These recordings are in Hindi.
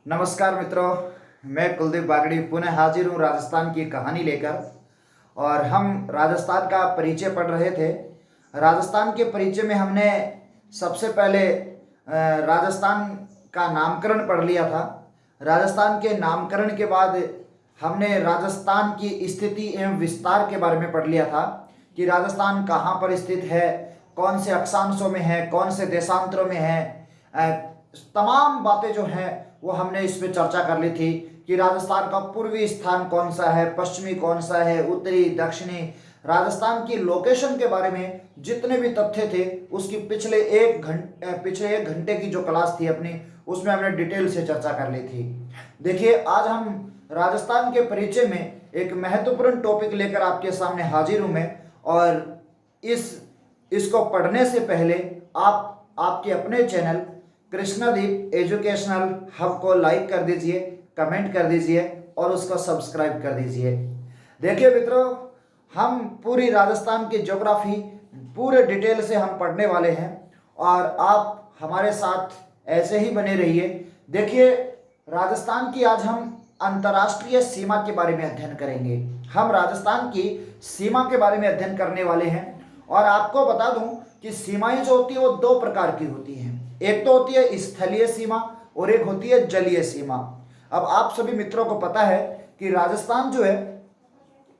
नमस्कार मित्रों, मैं कुलदीप बागड़ी पुनः हाजिर हूँ राजस्थान की कहानी लेकर। और हम राजस्थान का परिचय पढ़ रहे थे। राजस्थान के परिचय में हमने सबसे पहले राजस्थान का नामकरण पढ़ लिया था। राजस्थान के नामकरण के बाद हमने राजस्थान की स्थिति एवं विस्तार के बारे में पढ़ लिया था कि राजस्थान कहाँ पर स्थित है, कौन से अक्षांशों में है, कौन से देशांतरों में है। तमाम बातें जो हैं वो हमने इस पे चर्चा कर ली थी कि राजस्थान का पूर्वी स्थान कौन सा है, पश्चिमी कौन सा है, उत्तरी दक्षिणी। राजस्थान की लोकेशन के बारे में जितने भी तथ्य थे उसकी पिछले एक घंटे की जो क्लास थी अपनी, उसमें हमने डिटेल से चर्चा कर ली थी। देखिए, आज हम राजस्थान के परिचय में एक महत्वपूर्ण टॉपिक लेकर आपके सामने हाजिर हूं मैं। और इसको पढ़ने से पहले आप आपके अपने चैनल कृष्णादीप एजुकेशनल हब को लाइक कर दीजिए, कमेंट कर दीजिए और उसको सब्सक्राइब कर दीजिए। देखिए मित्रों, हम पूरी राजस्थान की ज्योग्राफी पूरे डिटेल से हम पढ़ने वाले हैं और आप हमारे साथ ऐसे ही बने रहिए। देखिए, राजस्थान की आज हम अंतर्राष्ट्रीय सीमा के बारे में अध्ययन करेंगे। हम राजस्थान की सीमा के बारे में अध्ययन करने वाले हैं। और आपको बता दूं कि सीमाएं जो होती है वो दो प्रकार की होती हैं। एक तो होती है स्थलीय सीमा और एक होती है जलीय सीमा। अब आप सभी मित्रों को पता है कि राजस्थान जो है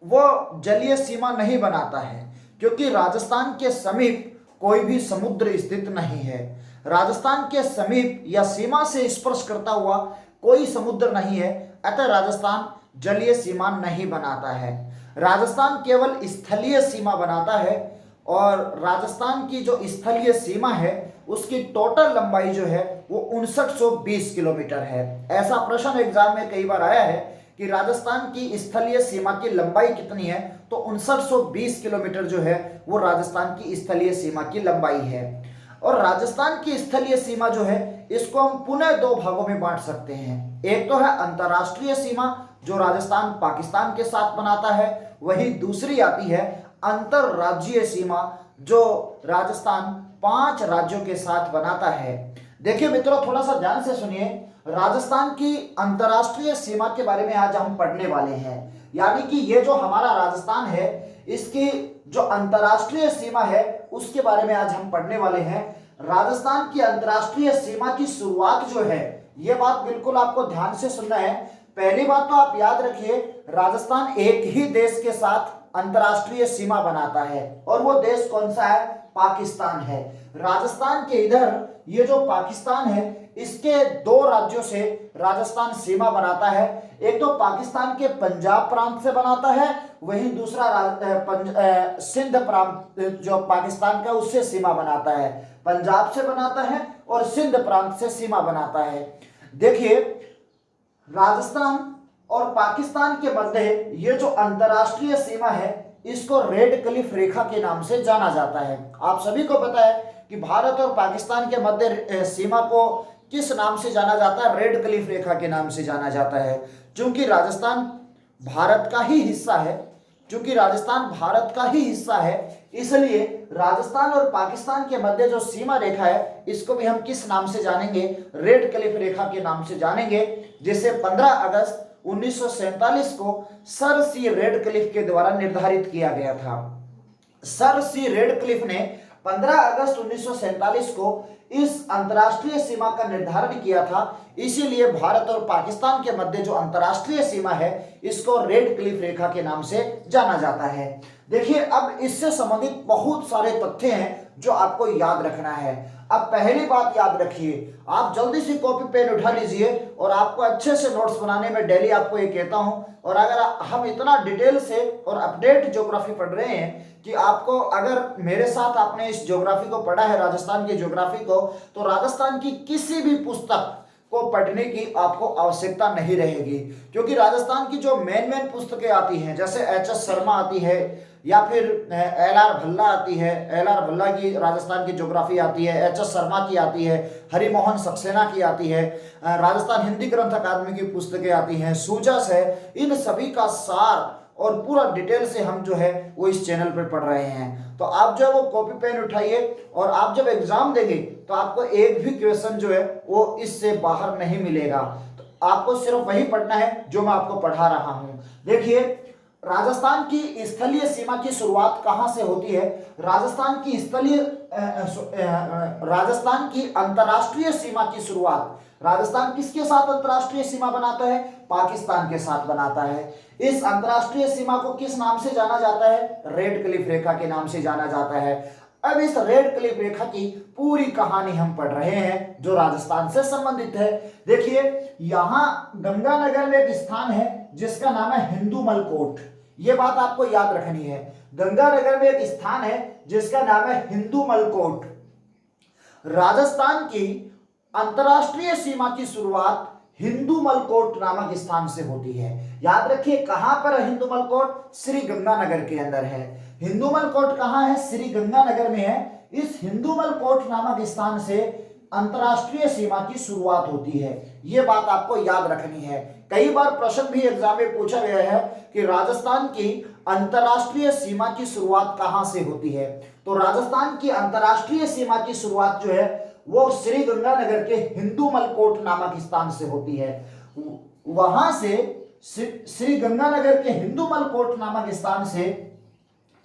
वो जलीय सीमा नहीं बनाता है, क्योंकि राजस्थान के समीप कोई भी समुद्र स्थित नहीं है। राजस्थान के समीप या सीमा से स्पर्श करता हुआ कोई समुद्र नहीं है, अतः राजस्थान जलीय सीमा नहीं बनाता है। राजस्थान केवल स्थलीय सीमा बनाता है। और राजस्थान की जो स्थलीय सीमा है उसकी टोटल लंबाई जो है वो 5920 किलोमीटर है। ऐसा प्रश्न एग्जाम में कई बार आया है कि राजस्थान की स्थलीय सीमा की लंबाई कितनी है, तो 5920 किलोमीटर जो है वो राजस्थान की स्थलीय सीमा की लंबाई है। और राजस्थान की स्थलीय सीमा जो है इसको हम पुनः दो भागों में बांट सकते हैं। एक तो है अंतर्राष्ट्रीय सीमा जो राजस्थान पाकिस्तान के साथ बनाता है, वहीं दूसरी आती है अंतरराज्यीय सीमा जो राजस्थान 5 राज्यों के साथ बनाता है। देखिए मित्रों, थोड़ा सा ध्यान से सुनिए। राजस्थान की अंतरराष्ट्रीय सीमा के बारे में आज हम पढ़ने वाले हैं। यानी कि ये जो हमारा राजस्थान है इसकी जो अंतरराष्ट्रीय सीमा है उसके बारे में आज हम पढ़ने वाले हैं। राजस्थान की अंतरराष्ट्रीय सीमा की शुरुआत जो है, ये बात बिल्कुल आपको ध्यान से सुनना है। पहली बात तो आप याद रखिए, राजस्थान एक ही देश के साथ अंतरराष्ट्रीय सीमा बनाता है और वो देश कौन सा है? पाकिस्तान है। राजस्थान के इधर ये जो पाकिस्तान है इसके दो राज्यों से राजस्थान सीमा बनाता है। एक तो पाकिस्तान के पंजाब प्रांत से बनाता है, वहीं दूसरा सिंध प्रांत जो पाकिस्तान का उससे सीमा बनाता है। पंजाब से बनाता है और सिंध प्रांत से सीमा बनाता है। देखिए, राजस्थान और पाकिस्तान के मध्य ये जो अंतरराष्ट्रीय सीमा है इसको रेड क्लिफ रेखा के नाम से जाना जाता है। आप सभी को पता है कि भारत और पाकिस्तान के मध्य सीमा को किस नाम से जाना जाता है? रेड क्लिफ रेखा के नाम से जाना जाता है। चूंकि राजस्थान भारत का ही हिस्सा है, इसलिए राजस्थान और पाकिस्तान के मध्य जो सीमा रेखा है इसको भी हम किस नाम से जानेंगे? रेड क्लिफ रेखा के नाम से जानेंगे, जिसे 15 अगस्त 1947 को सर सी रेडक्लिफ के द्वारा निर्धारित किया गया था। सर सी रेडक्लिफ ने 15 अगस्त 1947 को इस अंतर्राष्ट्रीय सीमा का निर्धारण किया था। इसीलिए भारत और पाकिस्तान के मध्य जो अंतर्राष्ट्रीय सीमा है इसको रेड क्लिफ रेखा के नाम से जाना जाता है। देखिए, अब इससे संबंधित बहुत सारे तथ्य हैं जो आपको याद रखना है। अब पहली बात याद रखिए, आप जल्दी से कॉपी पेन उठा लीजिए और आपको अच्छे से नोट्स बनाने में डेली आपको ये कहता हूं। और अगर हम इतना डिटेल से और अपडेट ज्योग्राफी पढ़ रहे हैं कि आपको, अगर मेरे साथ आपने इस ज्योग्राफी को पढ़ा है, राजस्थान की ज्योग्राफी को, तो राजस्थान की किसी भी पुस्तक को पढ़ने की आपको आवश्यकता नहीं रहेगी। क्योंकि राजस्थान की जो मेन पुस्तकें आती हैं, जैसे एच.एस. शर्मा आती है या फिर एल.आर. भल्ला आती है, एल.आर. भल्ला की राजस्थान की ज्योग्राफी आती है, एच.एस. शर्मा की आती है, हरिमोहन सक्सेना की आती है, राजस्थान हिंदी ग्रंथ अकादमी की पुस्तकें आती हैं, सूजस है, इन सभी का सार और पूरा डिटेल से हम जो है वो इस चैनल पर पढ़ रहे हैं। तो आप जो है वो कॉपी पेन उठाइए और आप जब एग्जाम देंगे तो आपको एक भी क्वेश्चन जो है वो इससे बाहर नहीं मिलेगा। तो आपको सिर्फ वही पढ़ना है जो मैं आपको पढ़ा रहा हूं। देखिए, राजस्थान की स्थलीय सीमा की शुरुआत कहां से होती है? राजस्थान की अंतरराष्ट्रीय सीमा की शुरुआत, राजस्थान किसके साथ अंतरराष्ट्रीय सीमा बनाता है? पाकिस्तान के साथ बनाता है। इस अंतरराष्ट्रीय सीमा को किस नाम से जाना जाता है? रेड क्लिफ रेखा के नाम से जाना जाता है। अब इस रेड क्लिफ रेखा की पूरी कहानी हम पढ़ रहे हैं जो राजस्थान से संबंधित है। देखिए, यहां गंगानगर में एक स्थान है जिसका नाम है हिंदूमल कोट। यह बात आपको याद रखनी है। गंगानगर में एक स्थान है जिसका नाम है हिंदूमल कोट। राजस्थान की अंतरराष्ट्रीय सीमा की शुरुआत हिंदूमल कोट नामक स्थान से होती है। याद रखिए, कहां पर है हिंदूमल कोट? श्री गंगानगर के अंदर है। हिंदूमल कोट कहां है? श्री गंगानगर में है। इस हिंदूमल कोट नामक स्थान से अंतरराष्ट्रीय सीमा की शुरुआत होती है। यह बात आपको याद रखनी है। कई बार प्रश्न भी एग्जाम में पूछा गया है कि राजस्थान की अंतरराष्ट्रीय सीमा की शुरुआत कहां से होती है। तो राजस्थान की अंतरराष्ट्रीय सीमा की शुरुआत जो है वो श्री गंगानगर के हिंदूमल कोट नामक स्थान से होती है। वहां से श्री गंगानगर के हिंदूमल कोट नामक स्थान से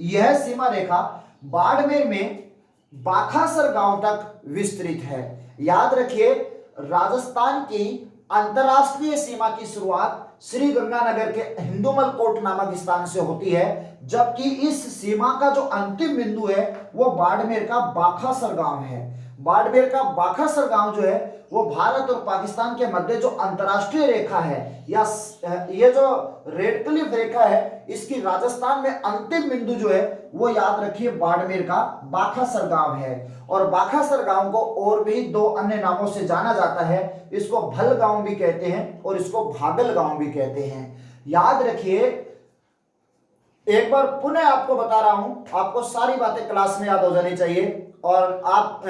यह सीमा रेखा बाड़मेर में बाखासर गांव तक विस्तृत है। याद रखिए, राजस्थान की अंतरराष्ट्रीय सीमा की शुरुआत श्री गंगानगर के हिंदूमल कोट नामक स्थान से होती है, जबकि इस सीमा का जो अंतिम बिंदु है वो बाड़मेर का बाखासर गांव है। बाड़मेर का बाखासर गांव जो है वो भारत और पाकिस्तान के मध्य जो अंतरराष्ट्रीय रेखा है, या ये जो रेड क्लिफ रेखा है, इसकी राजस्थान में अंतिम बिंदु जो है वो याद रखिए बाड़मेर का बाखासर गांव है। और बाखासर गांव को और भी दो अन्य नामों से जाना जाता है। इसको भल गांव भी कहते हैं और इसको भागल गांव भी कहते हैं। याद रखिए, एक बार पुनः आपको बता रहा हूं, आपको सारी बातें क्लास में याद हो जानी चाहिए और आप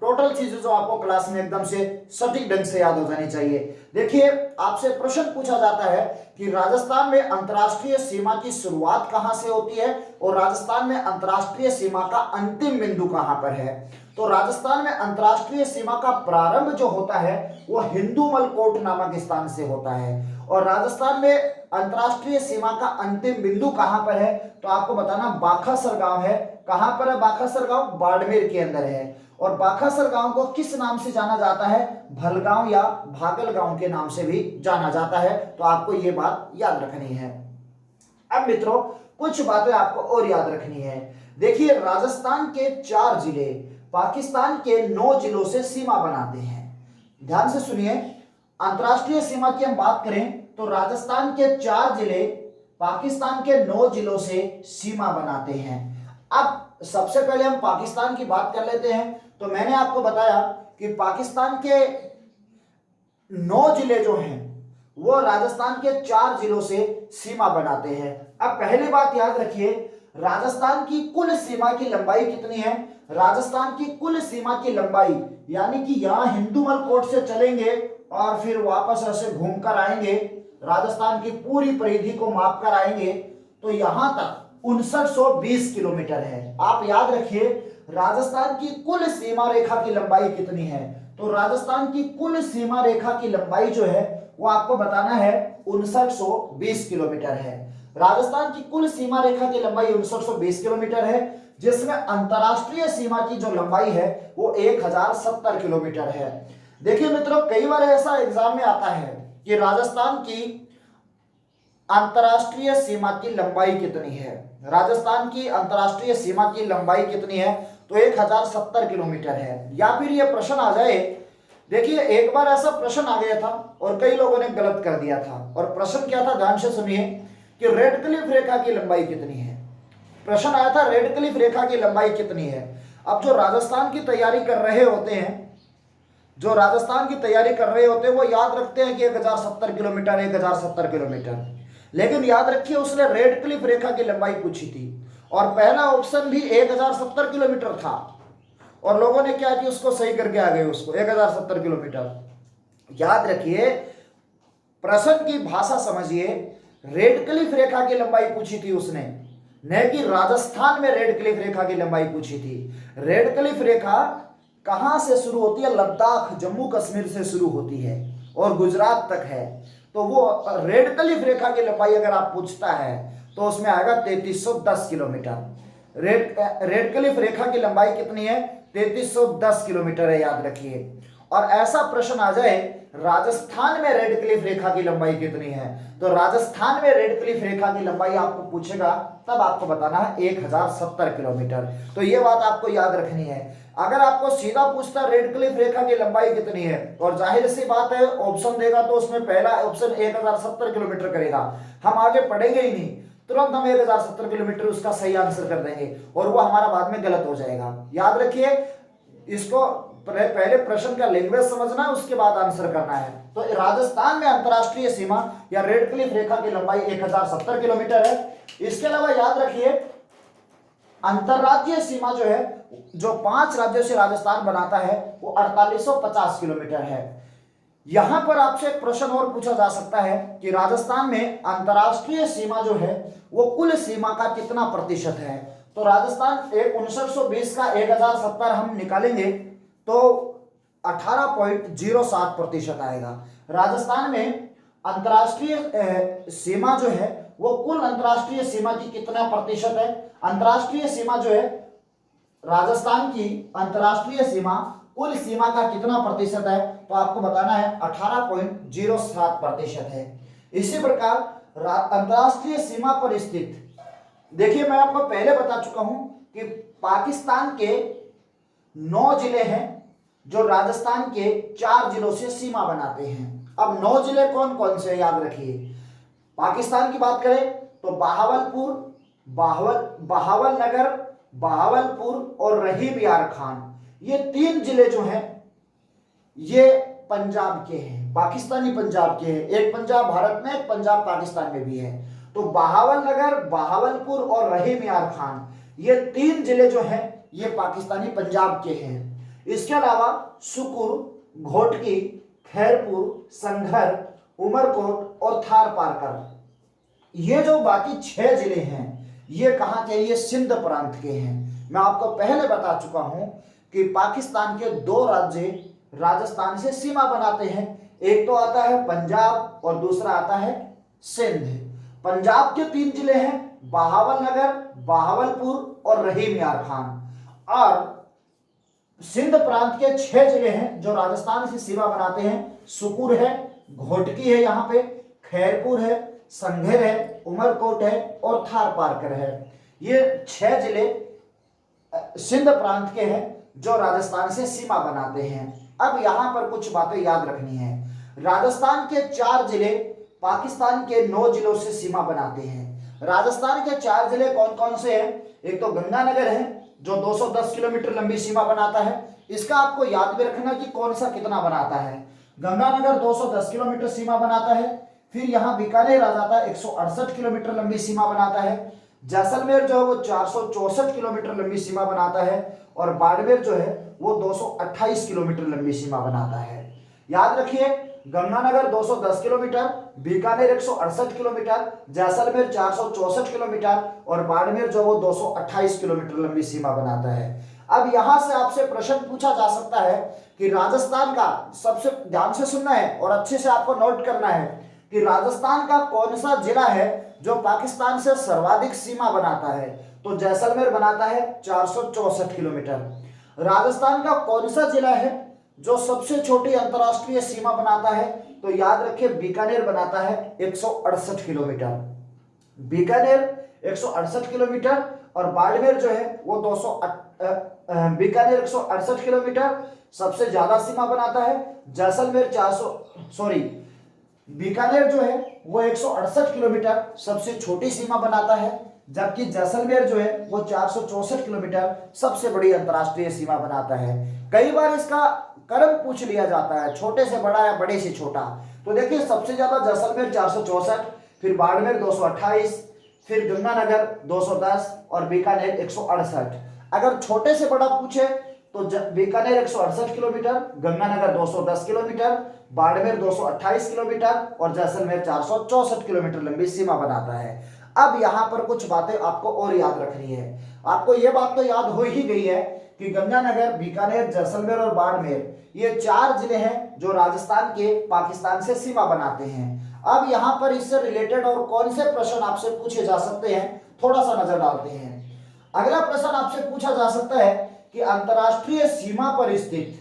टोटल चीजें जो आपको क्लास में एकदम से सटीक ढंग से याद हो जानी चाहिए। देखिए, आपसे प्रश्न पूछा जाता है कि राजस्थान में अंतरराष्ट्रीय सीमा की शुरुआत कहां से होती है और राजस्थान में अंतरराष्ट्रीय सीमा का अंतिम बिंदु कहां पर है। तो राजस्थान में अंतरराष्ट्रीय सीमा का प्रारंभ जो होता है वो हिंदूमल कोट नामक स्थान से होता है, और राजस्थान में अंतरराष्ट्रीय सीमा का अंतिम बिंदु कहां पर है तो आपको बताना बाखासर गांव है। कहां पर है बाखासर गांव? बाड़मेर के अंदर है। और बाखासर गांव को किस नाम से जाना जाता है? भलगांव या भागल गांव के नाम से भी जाना जाता है। तो आपको यह बात याद रखनी है। अब मित्रों, कुछ बातें आपको और याद रखनी है। देखिए, राजस्थान के 4 जिले पाकिस्तान के 9 जिलों से सीमा बनाते हैं। ध्यान से सुनिए, अंतरराष्ट्रीय सीमा की हम बात करें तो राजस्थान के 4 जिले पाकिस्तान के 9 जिलों से सीमा बनाते हैं। अब सबसे पहले हम पाकिस्तान की बात कर लेते हैं। तो मैंने आपको बताया कि पाकिस्तान के 9 जिले जो हैं वो राजस्थान के 4 जिलों से सीमा बनाते हैं। अब पहली बात याद रखिए, राजस्थान की कुल सीमा की लंबाई कितनी है? राजस्थान की कुल सीमा की लंबाई, यानी कि यहां हिंदूमल कोट से चलेंगे और फिर वापस ऐसे घूमकर आएंगे, राजस्थान की पूरी परिधि को माप कर आएंगे, तो यहां तक 5920 किलोमीटर है। आप याद रखिए, राजस्थान की कुल सीमा रेखा की लंबाई कितनी है? तो राजस्थान की कुल सीमा रेखा की लंबाई जो है वो आपको बताना है 5920 किलोमीटर है। राजस्थान की कुल सीमा रेखा की लंबाई 5920 किलोमीटर है, जिसमें अंतरराष्ट्रीय सीमा की जो लंबाई है वो 1070 किलोमीटर है। देखिए मित्रों, कई बार ऐसा एग्जाम में आता है कि राजस्थान की अंतरराष्ट्रीय सीमा की लंबाई कितनी है? राजस्थान की अंतरराष्ट्रीय सीमा की लंबाई कितनी है? तो 1070 किलोमीटर है। या फिर यह प्रश्न आ जाए, देखिए एक बार ऐसा प्रश्न आ गया था और कई लोगों ने गलत कर दिया था। और प्रश्न क्या था, ध्यान से सुनिए, कि रेड क्लिफ रेखा की लंबाई कितनी है। प्रश्न आया था रेड क्लिफ रेखा की लंबाई कितनी है। अब जो राजस्थान की तैयारी कर रहे होते हैं, जो राजस्थान की तैयारी कर रहे होते हैं वो याद रखते हैं कि 1070 किलोमीटर, 1070 किलोमीटर, लेकिन याद रखिए उसने रेड क्लिफ रेखा की लंबाई पूछी थी और पहला ऑप्शन भी 1070 किलोमीटर था और लोगों ने क्या कि उसको सही करके आ गए, उसको 1070 किलोमीटर। याद रखिए, प्रश्न की भाषा समझिए, रेड क्लिफ रेखा की लंबाई पूछी थी उसने, न कि राजस्थान में रेड क्लिफ रेखा की लंबाई पूछी थी। रेड क्लिफ रेखा कहां से शुरू होती है? लद्दाख, जम्मू कश्मीर से शुरू होती है और गुजरात तक है, तो वो रेड क्लिफ रेखा की लंबाई अगर आप पूछता है तो उसमें आएगा 3310 किलोमीटर। रेड क्लिफ रेखा की लंबाई कितनी है? 3310 किलोमीटर है, याद रखिए। और ऐसा प्रश्न आ जाए राजस्थान में रेड क्लिफ रेखा की लंबाई कितनी है, तो राजस्थान में रेड क्लिफ रेखा की लंबाई आपको पूछेगा तब आपको बताना है 1070 किलोमीटर। तो ये बात आपको याद रखनी है। अगर आपको सीधा पूछता रेड क्लिफ रेखा की लंबाई कितनी है, और जाहिर सी बात है ऑप्शन देगा तो उसमें पहला ऑप्शन 1070 किलोमीटर करेगा, हम आगे पढ़ेंगे ही नहीं, तुरंत हम 1070 किलोमीटर उसका सही आंसर कर देंगे और वो हमारा बाद में गलत हो जाएगा। याद रखिए, इसको पहले प्रश्न का लैंग्वेज समझना है, उसके बाद आंसर करना है। तो राजस्थान में अंतरराष्ट्रीय सीमा या रेड क्लिफ रेखा की लंबाई 1070 किलोमीटर है। इसके अलावा याद रखिए अंतरराज्यीय सीमा जो है, जो 5 राज्यों से राजस्थान बनाता है, वो 4850 किलोमीटर है। यहां पर आपसे एक प्रश्न और पूछा जा सकता है कि राजस्थान में अंतरराष्ट्रीय सीमा जो है वो कुल सीमा का कितना प्रतिशत है। तो राजस्थान 5920 का 1070 हम निकालेंगे तो 18.07% आएगा। राजस्थान में अंतरराष्ट्रीय सीमा जो है वो कुल अंतरराष्ट्रीय सीमा की कितना प्रतिशत है? अंतरराष्ट्रीय सीमा जो है राजस्थान की अंतरराष्ट्रीय सीमा कुल सीमा का कितना प्रतिशत है, तो आपको बताना है 18.07% है। इसी प्रकार अंतरराष्ट्रीय सीमा पर स्थित, देखिए मैं आपको पहले बता चुका हूं कि पाकिस्तान के 9 जिले हैं जो राजस्थान के 4 जिलों से सीमा बनाते हैं। अब 9 जिले कौन कौन से, याद रखिए। पाकिस्तान की बात करें तो बहावलपुर, बहावल नगर, बहावलपुर और रहीम यार खान, ये 3 जिले जो हैं ये पंजाब के हैं, पाकिस्तानी पंजाब के हैं। एक पंजाब भारत में, एक पंजाब पाकिस्तान में भी है। तो बहावल नगर, बहावलपुर और रहीम यार खान, ये 3 जिले जो हैं ये पाकिस्तानी पंजाब के हैं। इसके अलावा सुकुर, घोटकी, खैरपुर, संघर, उमरकोट और थार पारकर, ये जो बाकी 6 जिले हैं ये कहां के? ये सिंध प्रांत के हैं। मैं आपको पहले बता चुका हूं कि पाकिस्तान के 2 राज्य राजस्थान से सीमा बनाते हैं, एक तो आता है पंजाब और दूसरा आता है सिंध। पंजाब के 3 जिले हैं बहावल नगर, बहावलपुर और रहीम यार खान, और सिंध प्रांत के 6 जिले हैं जो राजस्थान से सीमा बनाते हैं। सुकुर है, घोटकी है, यहाँ पे खैरपुर है, संघेर है, उमरकोट है और थार पारकर है। ये 6 जिले सिंध प्रांत के हैं जो राजस्थान से सीमा बनाते हैं। अब यहां पर कुछ बातें याद रखनी है। राजस्थान के 4 जिले पाकिस्तान के 9 जिलों से सीमा बनाते हैं। राजस्थान के 4 जिले कौन कौन से हैं? एक तो गंगानगर है जो 210 किलोमीटर लंबी सीमा बनाता है। इसका आपको याद भी रखना कि कौन सा कितना बनाता है। गंगानगर 210 किलोमीटर सीमा बनाता है। फिर यहाँ बीकानेर आ जाता है, 168 किलोमीटर लंबी सीमा बनाता है। जैसलमेर जो है वो 464 किलोमीटर लंबी सीमा बनाता है, और बाड़मेर जो है वो 228 किलोमीटर लंबी सीमा बनाता है। याद रखिए, Ganganagar 210 kilometre, Bikaner 168 kilometre, Jaisalmer 464 kilometre और बाड़मेर जो वो 228 किलोमीटर लंबी सीमा बनाता है। अब यहां से आपसे प्रश्न पूछा जा सकता है कि राजस्थान का, सबसे ध्यान से सुनना है और अच्छे से आपको नोट करना है कि राजस्थान का कौन सा जिला है जो पाकिस्तान से सर्वाधिक सीमा बनाता है। तो जैसलमेर बनाता है 464 किलोमीटर। राजस्थान का कौन सा जिला है जो सबसे छोटी अंतरराष्ट्रीय सीमा बनाता है? तो याद रखिए बीकानेर बनाता है 168 किलोमीटर। बीकानेर 168 किलोमीटर और बाड़मेर जो है वो बीकानेर 168 किलोमीटर सबसे ज्यादा सीमा बनाता है। जैसलमेर बीकानेर जो है वो 168 किलोमीटर सबसे छोटी सीमा बनाता है, जबकि जैसलमेर जो है वो 464 किलोमीटर सबसे बड़ी अंतरराष्ट्रीय सीमा बनाता है। कई बार इसका क्रम पूछ लिया जाता है, छोटे से बड़ा या बड़े से छोटा। तो देखिए सबसे ज्यादा जैसलमेर 464, फिर बाड़मेर 228, फिर गंगानगर 210 और बीकानेर 168। अगर छोटे से बड़ा पूछे तो Bikaner 168 kilometre, Ganganagar 210 kilometre, Barmer 228 kilometre और जैसलमेर 464 किलोमीटर लंबी सीमा बनाता है। अब यहाँ पर कुछ बातें आपको और याद रखनी है। आपको ये बात तो याद हो ही गई है कि गंगानगर, बीकानेर, जैसलमेर और बाड़मेर ये 4 जिले हैं जो राजस्थान के पाकिस्तान से सीमा बनाते हैं। अब यहाँ पर इससे रिलेटेड और कौन से प्रश्न आपसे पूछे जा सकते हैं, थोड़ा सा नजर डालते हैं। अगला प्रश्न आपसे पूछा जा सकता है कि अंतरराष्ट्रीय सीमा पर स्थित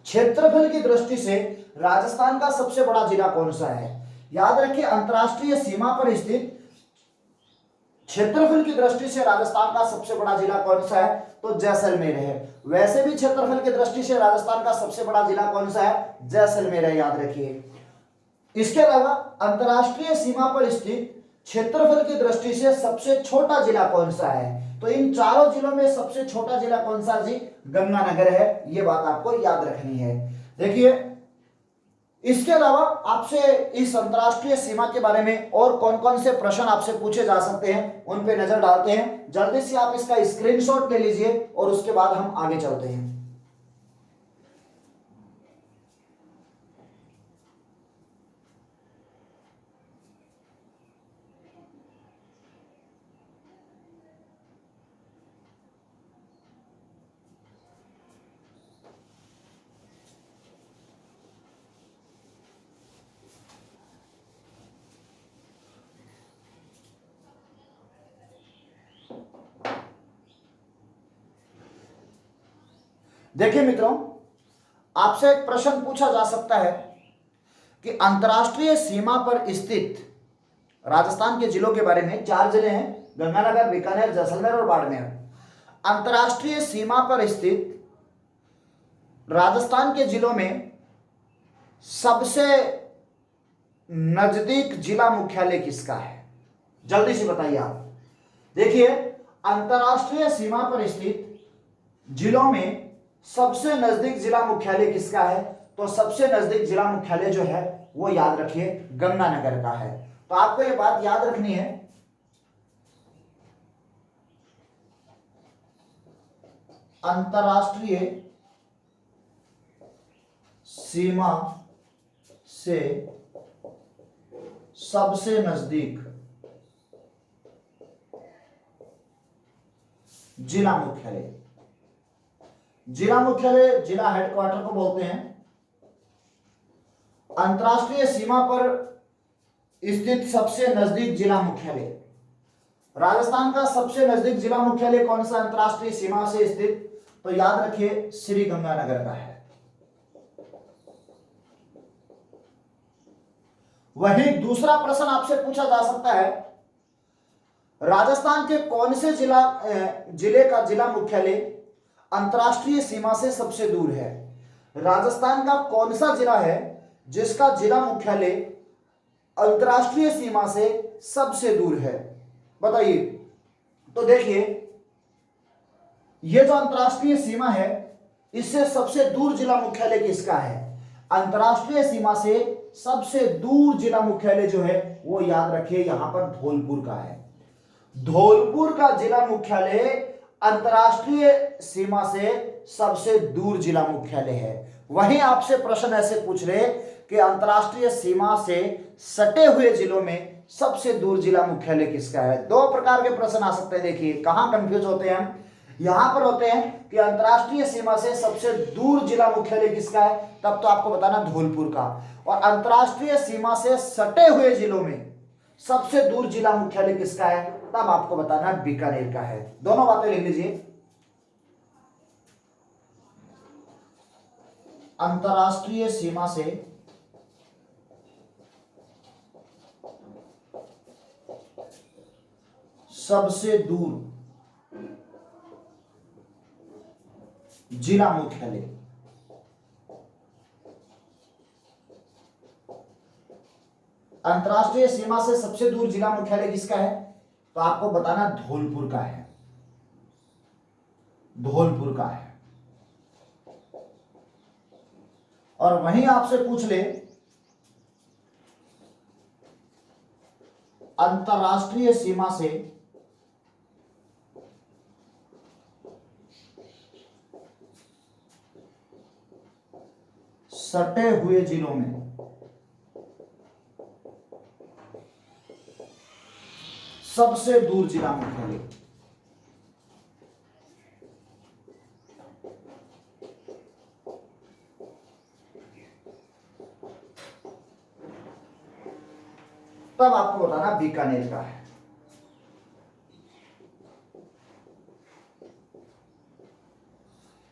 क्षेत्रफल की दृष्टि से राजस्थान का सबसे बड़ा जिला कौन सा है। याद रखिए, अंतरराष्ट्रीय सीमा पर स्थित क्षेत्रफल की दृष्टि से राजस्थान का सबसे बड़ा जिला कौन सा है, तो जैसलमेर है। वैसे भी क्षेत्रफल की दृष्टि से राजस्थान का सबसे बड़ा जिला कौन सा है, जैसलमेर है, याद रखिए। इसके अलावा अंतरराष्ट्रीय सीमा पर स्थित क्षेत्रफल की दृष्टि से सबसे छोटा जिला कौन सा है, तो इन चारों जिलों में सबसे छोटा जिला कौन सा जी, गंगानगर है। ये बात आपको याद रखनी है। देखिए, इसके अलावा आपसे इस अंतरराष्ट्रीय सीमा के बारे में और कौन कौन से प्रश्न आपसे पूछे जा सकते हैं, उन पे नजर डालते हैं। जल्दी से आप इसका स्क्रीनशॉट ले लीजिए और उसके बाद हम आगे चलते हैं। देखिए मित्रों, आपसे एक प्रश्न पूछा जा सकता है कि अंतरराष्ट्रीय सीमा पर स्थित राजस्थान के जिलों के बारे में। 4 जिले हैं, गंगानगर, बीकानेर, जैसलमेर और बाड़मेर। अंतरराष्ट्रीय सीमा पर स्थित राजस्थान के जिलों में सबसे नजदीक जिला मुख्यालय किसका है, जल्दी से बताइए आप। देखिए, अंतरराष्ट्रीय सीमा पर स्थित जिलों में सबसे नजदीक जिला मुख्यालय किसका है, तो सबसे नजदीक जिला मुख्यालय जो है वो याद रखिए गंगानगर का है। तो आपको ये बात याद रखनी है, अंतरराष्ट्रीय सीमा से सबसे नजदीक जिला मुख्यालय, जिला मुख्यालय जिला हेडक्वार्टर को बोलते हैं। अंतरराष्ट्रीय सीमा पर स्थित सबसे नजदीक जिला मुख्यालय, राजस्थान का सबसे नजदीक जिला मुख्यालय कौन सा अंतरराष्ट्रीय सीमा से स्थित, तो याद रखिए श्री गंगानगर का है। वहीं दूसरा प्रश्न आपसे पूछा जा सकता है, राजस्थान के कौन से जिले का जिला मुख्यालय अंतरराष्ट्रीय सीमा से सबसे दूर है। राजस्थान का कौन सा जिला है जिसका जिला मुख्यालय अंतरराष्ट्रीय सीमा से सबसे दूर है, बताइए। तो देखिए, यह जो अंतरराष्ट्रीय सीमा है इससे सबसे दूर जिला मुख्यालय किसका है, अंतरराष्ट्रीय सीमा से सबसे दूर जिला मुख्यालय जो है वो याद रखिए यहां पर धौलपुर का है। धौलपुर का जिला मुख्यालय अंतरराष्ट्रीय सीमा से सबसे दूर जिला मुख्यालय है। वहीं आपसे प्रश्न ऐसे पूछ रहे कि अंतरराष्ट्रीय सीमा से सटे हुए जिलों में सबसे दूर जिला मुख्यालय किसका है। 2 प्रकार के प्रश्न आ सकते हैं। देखिए कहां कंफ्यूज होते हैं हम, यहां पर होते हैं कि अंतरराष्ट्रीय सीमा से सबसे दूर जिला मुख्यालय किसका है, तब तो आपको बताना धौलपुर का। और अंतरराष्ट्रीय सीमा से सटे हुए जिलों में सबसे दूर जिला मुख्यालय किसका है, तब आपको बताना बीकानेर का है। दोनों बातें लिख लीजिए। अंतरराष्ट्रीय सीमा से सबसे दूर जिला मुख्यालय, अंतरराष्ट्रीय सीमा से सबसे दूर जिला मुख्यालय किसका है, तो आपको बताना धौलपुर का है, धौलपुर का है। और वहीं आपसे पूछ ले अंतरराष्ट्रीय सीमा से सटे हुए जिलों में सबसे दूर जिला मुख्यालय, तब आपको बताना बीकानेर का है।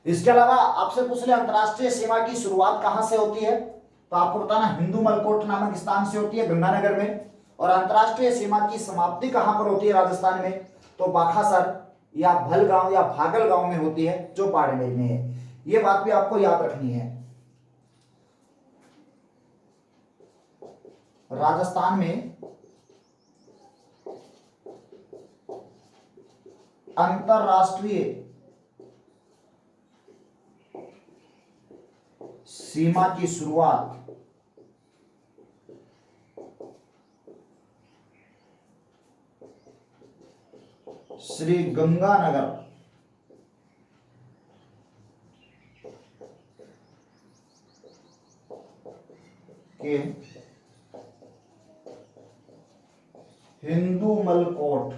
इसके अलावा आपसे पूछ ले अंतरराष्ट्रीय सीमा की शुरुआत कहां से होती है, तो आपको बताना हिंदू मलकोट नामक स्थान से होती है, गंगानगर में। और अंतरराष्ट्रीय सीमा की समाप्ति कहां पर होती है राजस्थान में, तो बाखासर या भलगांव या भागलगांव में होती है, जो बाड़मेर में है। ये बात भी आपको याद रखनी है। राजस्थान में अंतरराष्ट्रीय सीमा की शुरुआत श्री गंगानगर के हिंदू मलकोट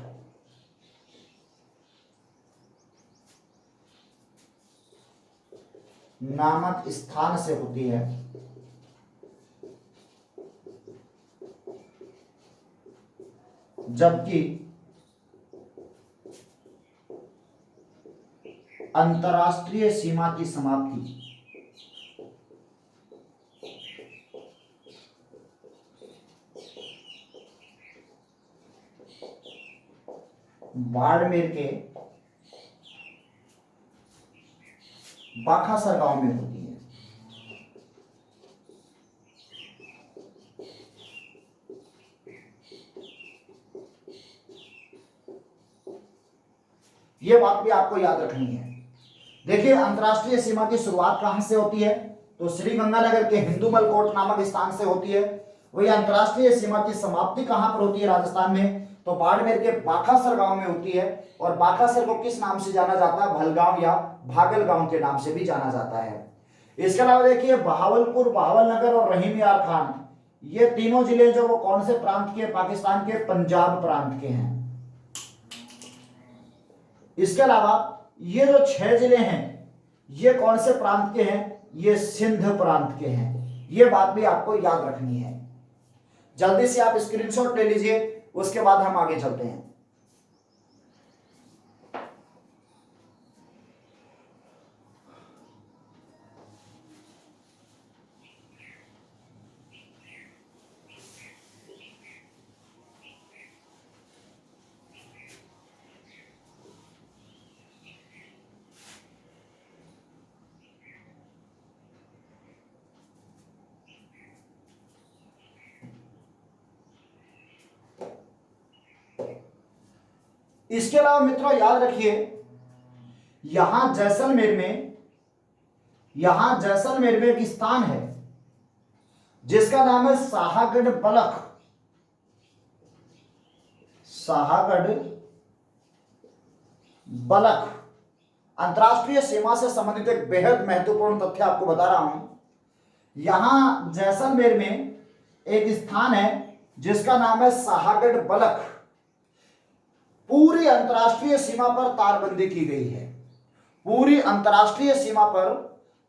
नामक स्थान से होती है, जबकि अंतरराष्ट्रीय सीमा की समाप्ति बाड़मेर के बाखासर गांव में होती है। यह बात भी आपको याद रखनी है। देखिए अंतरराष्ट्रीय सीमा की शुरुआत कहां से होती है, तो श्री गंगानगर के हिंदू मलकोट नामक स्थान से होती है। वही अंतरराष्ट्रीय सीमा की समाप्ति कहां पर होती है राजस्थान में, तो बाड़मेर के बाखासर गांव में होती है। और बाखासर को किस नाम से जाना जाता है, भलगांव या भागलगांव के नाम से भी जाना जाता है। इसके अलावा देखिए बहावलपुर, बहावलनगर और रहीम यार खान, ये तीनों जिले जो वो कौन से प्रांत के, पाकिस्तान के पंजाब प्रांत के हैं। इसके अलावा ये जो 6 जिले हैं ये कौन से प्रांत के हैं, ये सिंध प्रांत के हैं। ये बात भी आपको याद रखनी है। जल्दी से आप स्क्रीनशॉट ले लीजिए, उसके बाद हम आगे चलते हैं। इसके अलावा मित्रों याद रखिए, यहां जैसलमेर में एक स्थान है जिसका नाम है शाहगढ़ बलख। शाहगढ़ बलख अंतरराष्ट्रीय सीमा से संबंधित एक बेहद महत्वपूर्ण तथ्य आपको बता रहा हूं। यहां जैसलमेर में एक स्थान है जिसका नाम है शाहगढ़ बलख। पूरी अंतरराष्ट्रीय सीमा पर तारबंदी की गई है, पूरी अंतरराष्ट्रीय सीमा पर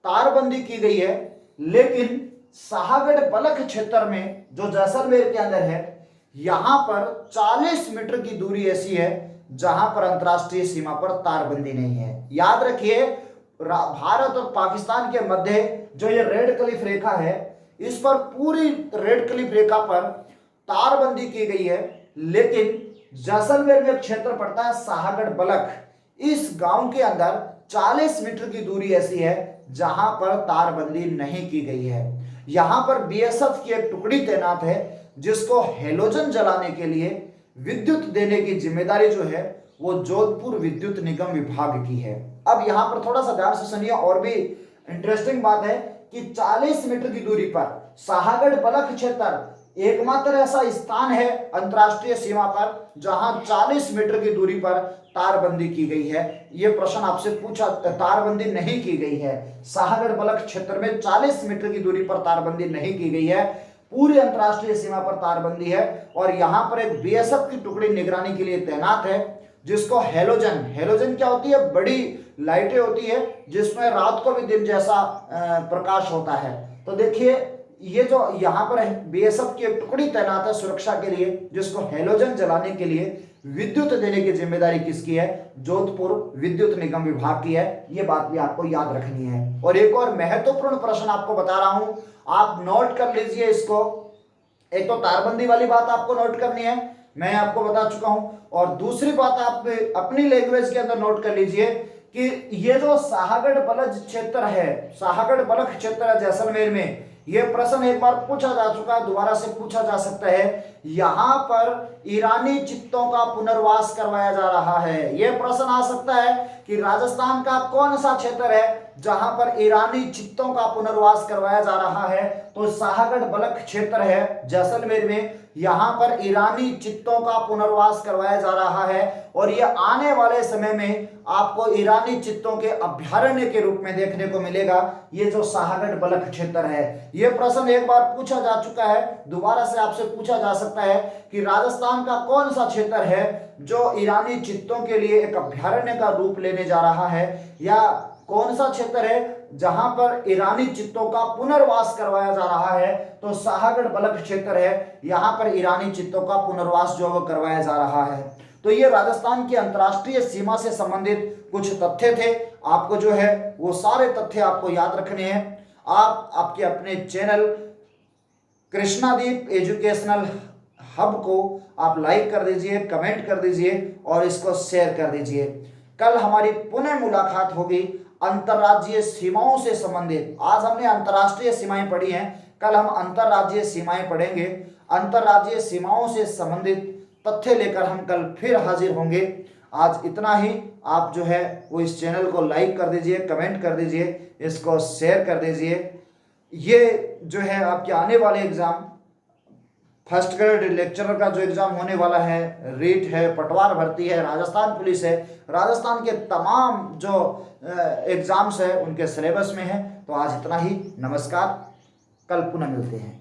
तारबंदी की गई है, लेकिन शाहगढ़ बलख क्षेत्र में जो जैसलमेर के अंदर है, यहां पर 40 मीटर की दूरी ऐसी है जहां पर अंतरराष्ट्रीय सीमा पर तारबंदी नहीं है। याद रखिए भारत और पाकिस्तान के मध्य जो ये रेड क्लिफ रेखा है, इस पर पूरी रेड क्लिफ रेखा पर तारबंदी की गई है, लेकिन जैसलमेर में एक क्षेत्र पड़ता है शाहगढ़ बलख। इस गांव के अंदर 40 मीटर की दूरी ऐसी है जहां पर तारबंदी नहीं की गई है। यहां पर बीएसएफ की एक टुकड़ी तैनात है जिसको हेलोजन जलाने के लिए विद्युत देने की जिम्मेदारी जो है वो जोधपुर विद्युत निगम विभाग की है। अब यहां पर थोड़ा सा ध्यान से सुनिए, और भी इंटरेस्टिंग बात है कि 40 मीटर की दूरी पर शाहगढ़ बलख क्षेत्र एकमात्र ऐसा स्थान है अंतरराष्ट्रीय सीमा पर जहां 40 मीटर की दूरी पर तारबंदी की गई है। यह प्रश्न आपसे पूछा, तारबंदी नहीं की गई है। शाहगढ़ बलख क्षेत्र में 40 मीटर की दूरी पर तारबंदी नहीं की गई है, पूरी अंतरराष्ट्रीय सीमा पर तारबंदी है। और यहां पर एक बीएसएफ की टुकड़ी निगरानी के लिए तैनात है जिसको हेलोजन क्या होती है, बड़ी लाइटें होती है जिसमें रात को भी दिन जैसा प्रकाश होता है। तो देखिए ये जो यहाँ पर बीएसएफ की एक टुकड़ी तैनात है सुरक्षा के लिए, जिसको हैलोजन जलाने के लिए विद्युत देने की जिम्मेदारी किसकी है? जोधपुर विद्युत निगम विभाग की है। ये बात भी आपको याद रखनी है। और एक और महत्वपूर्ण प्रश्न आपको बता रहा हूं, आप नोट कर लीजिए इसको। एक तो तारबंदी वाली बात आपको नोट करनी है, मैं आपको बता चुका हूं। और दूसरी बात आप अपनी लैंग्वेज के अंदर नोट कर लीजिए कि ये जो शाहगढ़ बलज क्षेत्र है, शाहगढ़ बलख क्षेत्र है जैसलमेर में, ये प्रश्न एक बार पूछा जा चुका है, दोबारा से पूछा जा सकता है। यहां पर ईरानी चित्तों का पुनर्वास करवाया जा रहा है। यह प्रश्न आ सकता है कि राजस्थान का कौन सा क्षेत्र है जहां पर ईरानी चित्तों का पुनर्वास करवाया जा रहा है? तो शाहगढ़ बलख क्षेत्र है जैसलमेर में, यहां पर ईरानी चित्तों का पुनर्वास करवाया जा रहा है। और यह आने वाले समय में आपको ईरानी चित्तों के अभ्यारण्य के रूप में देखने को मिलेगा, ये जो शाहगढ़ बलख क्षेत्र है। यह प्रश्न एक बार पूछा जा चुका है, दोबारा से आपसे पूछा जा सकता है कि राजस्थान का कौन सा क्षेत्र है जो ईरानी चित्तों के लिए एक अभ्यारण्य का रूप लेने जा रहा है, या कौन सा क्षेत्र है जहां पर ईरानी चित्तों का पुनर्वास करवाया जा रहा है? तो शाहगढ़ बलख क्षेत्र है, यहां पर ईरानी चित्तों का पुनर्वास जो वो करवाया जा रहा है। तो ये राजस्थान की अंतर्राष्ट्रीय सीमा से संबंधित कुछ तथ्य थे। आपको जो है वो सारे तथ्य आपको याद रखने हैं। आप आपके अपने चैनल कृष्णादीप एजुकेशनल हब को आप लाइक कर दीजिए, कमेंट कर दीजिए और इसको शेयर कर दीजिए। कल हमारी पुनः मुलाकात होगी अंतर्राज्यीय सीमाओं से संबंधित। आज हमने अंतर्राष्ट्रीय सीमाएं पढ़ी हैं, कल हम अंतर्राज्यीय सीमाएं पढ़ेंगे। अंतर्राज्यीय सीमाओं से संबंधित तथ्य लेकर हम कल फिर हाजिर होंगे। आज इतना ही। आप जो है वो इस चैनल को लाइक कर दीजिए, कमेंट कर दीजिए, इसको शेयर कर दीजिए। ये जो है आपके आने वाले एग्जाम, फर्स्ट ग्रेड लेक्चरर का जो एग्जाम होने वाला है, रीट है, पटवार भर्ती है, राजस्थान पुलिस है, राजस्थान के तमाम जो एग्जाम्स है उनके सिलेबस में है। तो आज इतना ही। नमस्कार, कल पुनः मिलते हैं।